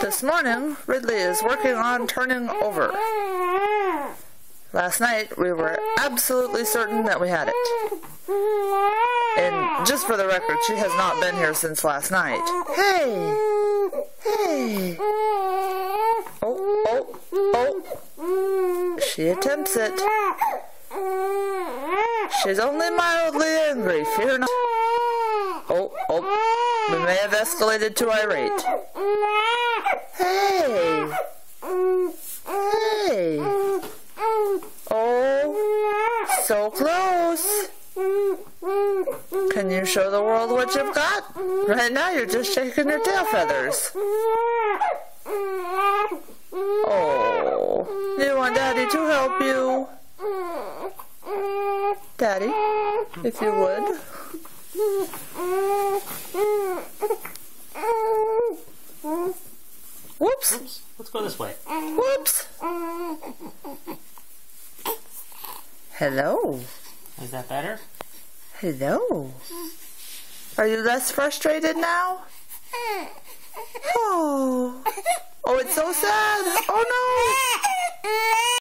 This morning, Ridley is working on turning over. Last night, we were absolutely certain that we had it. And just for the record, she has not been here since last night. Hey! Hey! Oh. She attempts it. She's only mildly angry, fear not. We may have escalated to irate. Hey! Hey! Oh, so close. Can you show the world what you've got? Right now you're just shaking your tail feathers. Oh, you want Daddy to help you? Daddy, if you would. Whoops. Let's go this way. Whoops. Hello. Is that better? Hello. Are you less frustrated now? Oh. Oh, it's so sad. Oh no.